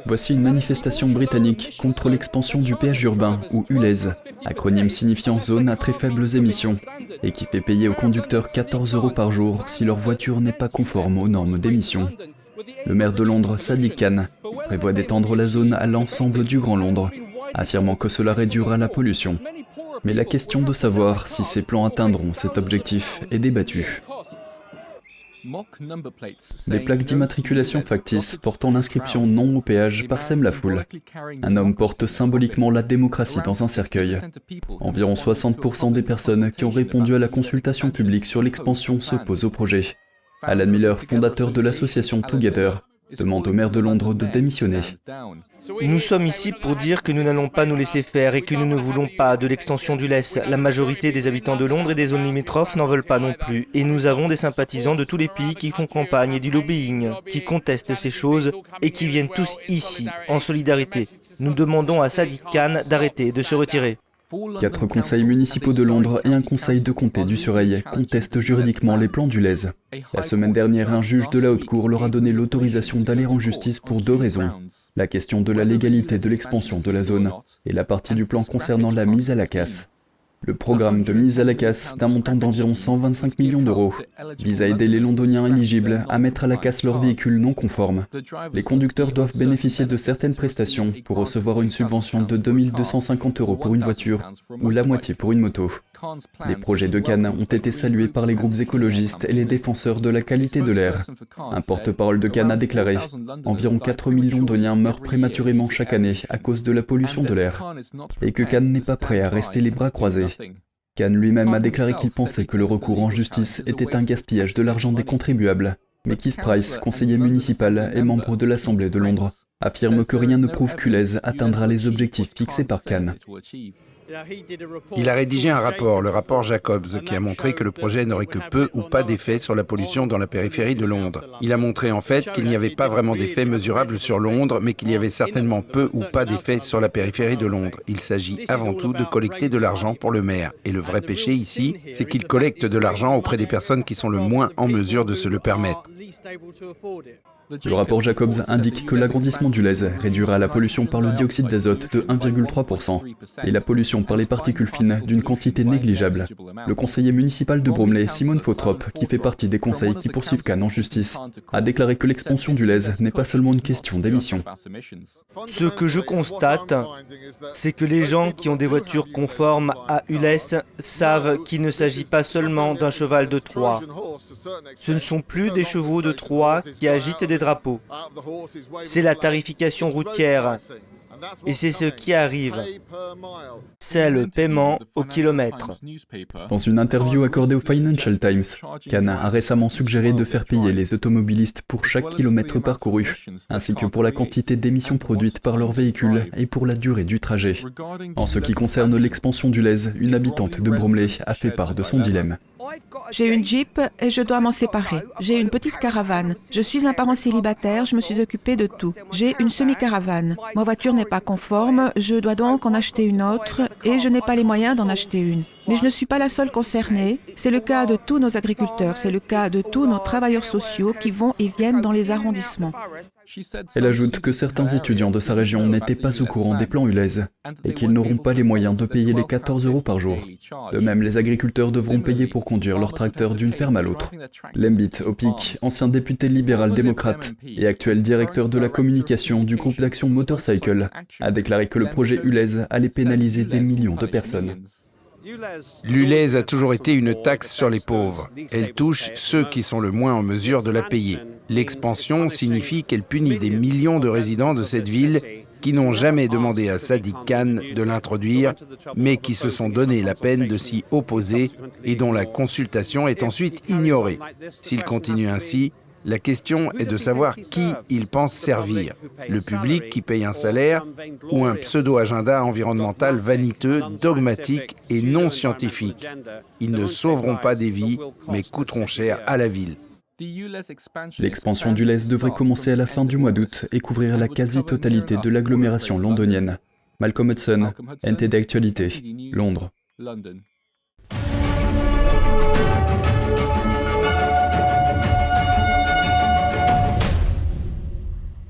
Voici une manifestation britannique contre l'expansion du péage urbain, ou ULEZ, acronyme signifiant Zone à très faibles émissions, et qui fait payer aux conducteurs 14 € par jour si leur voiture n'est pas conforme aux normes d'émission. Le maire de Londres, Sadiq Khan, prévoit d'étendre la zone à l'ensemble du Grand Londres, affirmant que cela réduira la pollution. Mais la question de savoir si ces plans atteindront cet objectif est débattue. Des plaques d'immatriculation factices portant l'inscription non au péage parsèment la foule. Un homme porte symboliquement la démocratie dans un cercueil. Environ 60% des personnes qui ont répondu à la consultation publique sur l'expansion s'opposent au projet. Alan Miller, fondateur de l'association Together, demande au maire de Londres de démissionner. Nous sommes ici pour dire que nous n'allons pas nous laisser faire et que nous ne voulons pas de l'extension du LEZ. La majorité des habitants de Londres et des zones limitrophes n'en veulent pas non plus. Et nous avons des sympathisants de tous les pays qui font campagne et du lobbying, qui contestent ces choses et qui viennent tous ici, en solidarité. Nous demandons à Sadiq Khan d'arrêter, de se retirer. 4 conseils municipaux de Londres et un conseil de comté du Surrey contestent juridiquement les plans du LEZ. La semaine dernière, un juge de la Haute Cour leur a donné l'autorisation d'aller en justice pour 2 raisons. La question de la légalité de l'expansion de la zone et la partie du plan concernant la mise à la casse. Le programme de mise à la casse, d'un montant d'environ 125 millions d'euros, vise à aider les Londoniens éligibles à mettre à la casse leurs véhicules non conformes. Les conducteurs doivent bénéficier de certaines prestations pour recevoir une subvention de 2 250 € pour une voiture ou la moitié pour une moto. Les projets de Khan ont été salués par les groupes écologistes et les défenseurs de la qualité de l'air. Un porte-parole de Khan a déclaré « Environ 4 000 Londoniens meurent prématurément chaque année à cause de la pollution de l'air » et que Khan n'est pas prêt à rester les bras croisés. Khan lui-même a déclaré qu'il pensait que le recours en justice était un gaspillage de l'argent des contribuables. Mais Keith Price, conseiller municipal et membre de l'Assemblée de Londres, affirme que rien ne prouve qu'ULEZ atteindra les objectifs fixés par Khan. Il a rédigé un rapport, le rapport Jacobs, qui a montré que le projet n'aurait que peu ou pas d'effet sur la pollution dans la périphérie de Londres. Il a montré en fait qu'il n'y avait pas vraiment d'effet mesurable sur Londres, mais qu'il y avait certainement peu ou pas d'effet sur la périphérie de Londres. Il s'agit avant tout de collecter de l'argent pour le maire. Et le vrai péché ici, c'est qu'il collecte de l'argent auprès des personnes qui sont le moins en mesure de se le permettre. Le rapport Jacobs indique que l'agrandissement du LEZ réduira la pollution par le dioxyde d'azote de 1,3% et la pollution par les particules fines d'une quantité négligeable. Le conseiller municipal de Bromley, Simone Fautrop, qui fait partie des conseils qui poursuivent Khan en justice, a déclaré que l'expansion du LEZ n'est pas seulement une question d'émissions. Ce que je constate, c'est que les gens qui ont des voitures conformes à ULEZ savent qu'il ne s'agit pas seulement d'un cheval de Troie. Ce ne sont plus des chevaux de Troie qui agitent des drapeaux. C'est la tarification routière. Et c'est ce qui arrive. C'est le paiement au kilomètre. Dans une interview accordée au Financial Times, Khan a récemment suggéré de faire payer les automobilistes pour chaque kilomètre parcouru, ainsi que pour la quantité d'émissions produites par leurs véhicules et pour la durée du trajet. En ce qui concerne l'expansion du LEZ, une habitante de Bromley a fait part de son dilemme. J'ai une Jeep et je dois m'en séparer. J'ai une petite caravane. Je suis un parent célibataire, je me suis occupé de tout. J'ai une semi-caravane. Ma voiture n'est pas conforme, je dois donc en acheter une autre et je n'ai pas les moyens d'en acheter une. Mais je ne suis pas la seule concernée. C'est le cas de tous nos agriculteurs, c'est le cas de tous nos travailleurs sociaux qui vont et viennent dans les arrondissements. Elle ajoute que certains étudiants de sa région n'étaient pas au courant des plans ULEZ et qu'ils n'auront pas les moyens de payer les 14 € par jour. De même, les agriculteurs devront payer pour conduire leur tracteur d'une ferme à l'autre. Lembit Opik, ancien député libéral-démocrate et actuel directeur de la communication du groupe d'action Motorcycle, a déclaré que le projet ULEZ allait pénaliser des millions de personnes. L'ULEZ a toujours été une taxe sur les pauvres. Elle touche ceux qui sont le moins en mesure de la payer. L'expansion signifie qu'elle punit des millions de résidents de cette ville qui n'ont jamais demandé à Sadiq Khan de l'introduire, mais qui se sont donné la peine de s'y opposer et dont la consultation est ensuite ignorée. S'il continue ainsi, la question est de savoir qui il pense servir, le public qui paye un salaire ou un pseudo-agenda environnemental vaniteux, dogmatique et non scientifique. Ils ne sauveront pas des vies, mais coûteront cher à la ville. L'expansion du LEZ devrait commencer à la fin du mois d'août et couvrir la quasi-totalité de l'agglomération londonienne. Malcolm Hudson, NTD Actualité, Londres.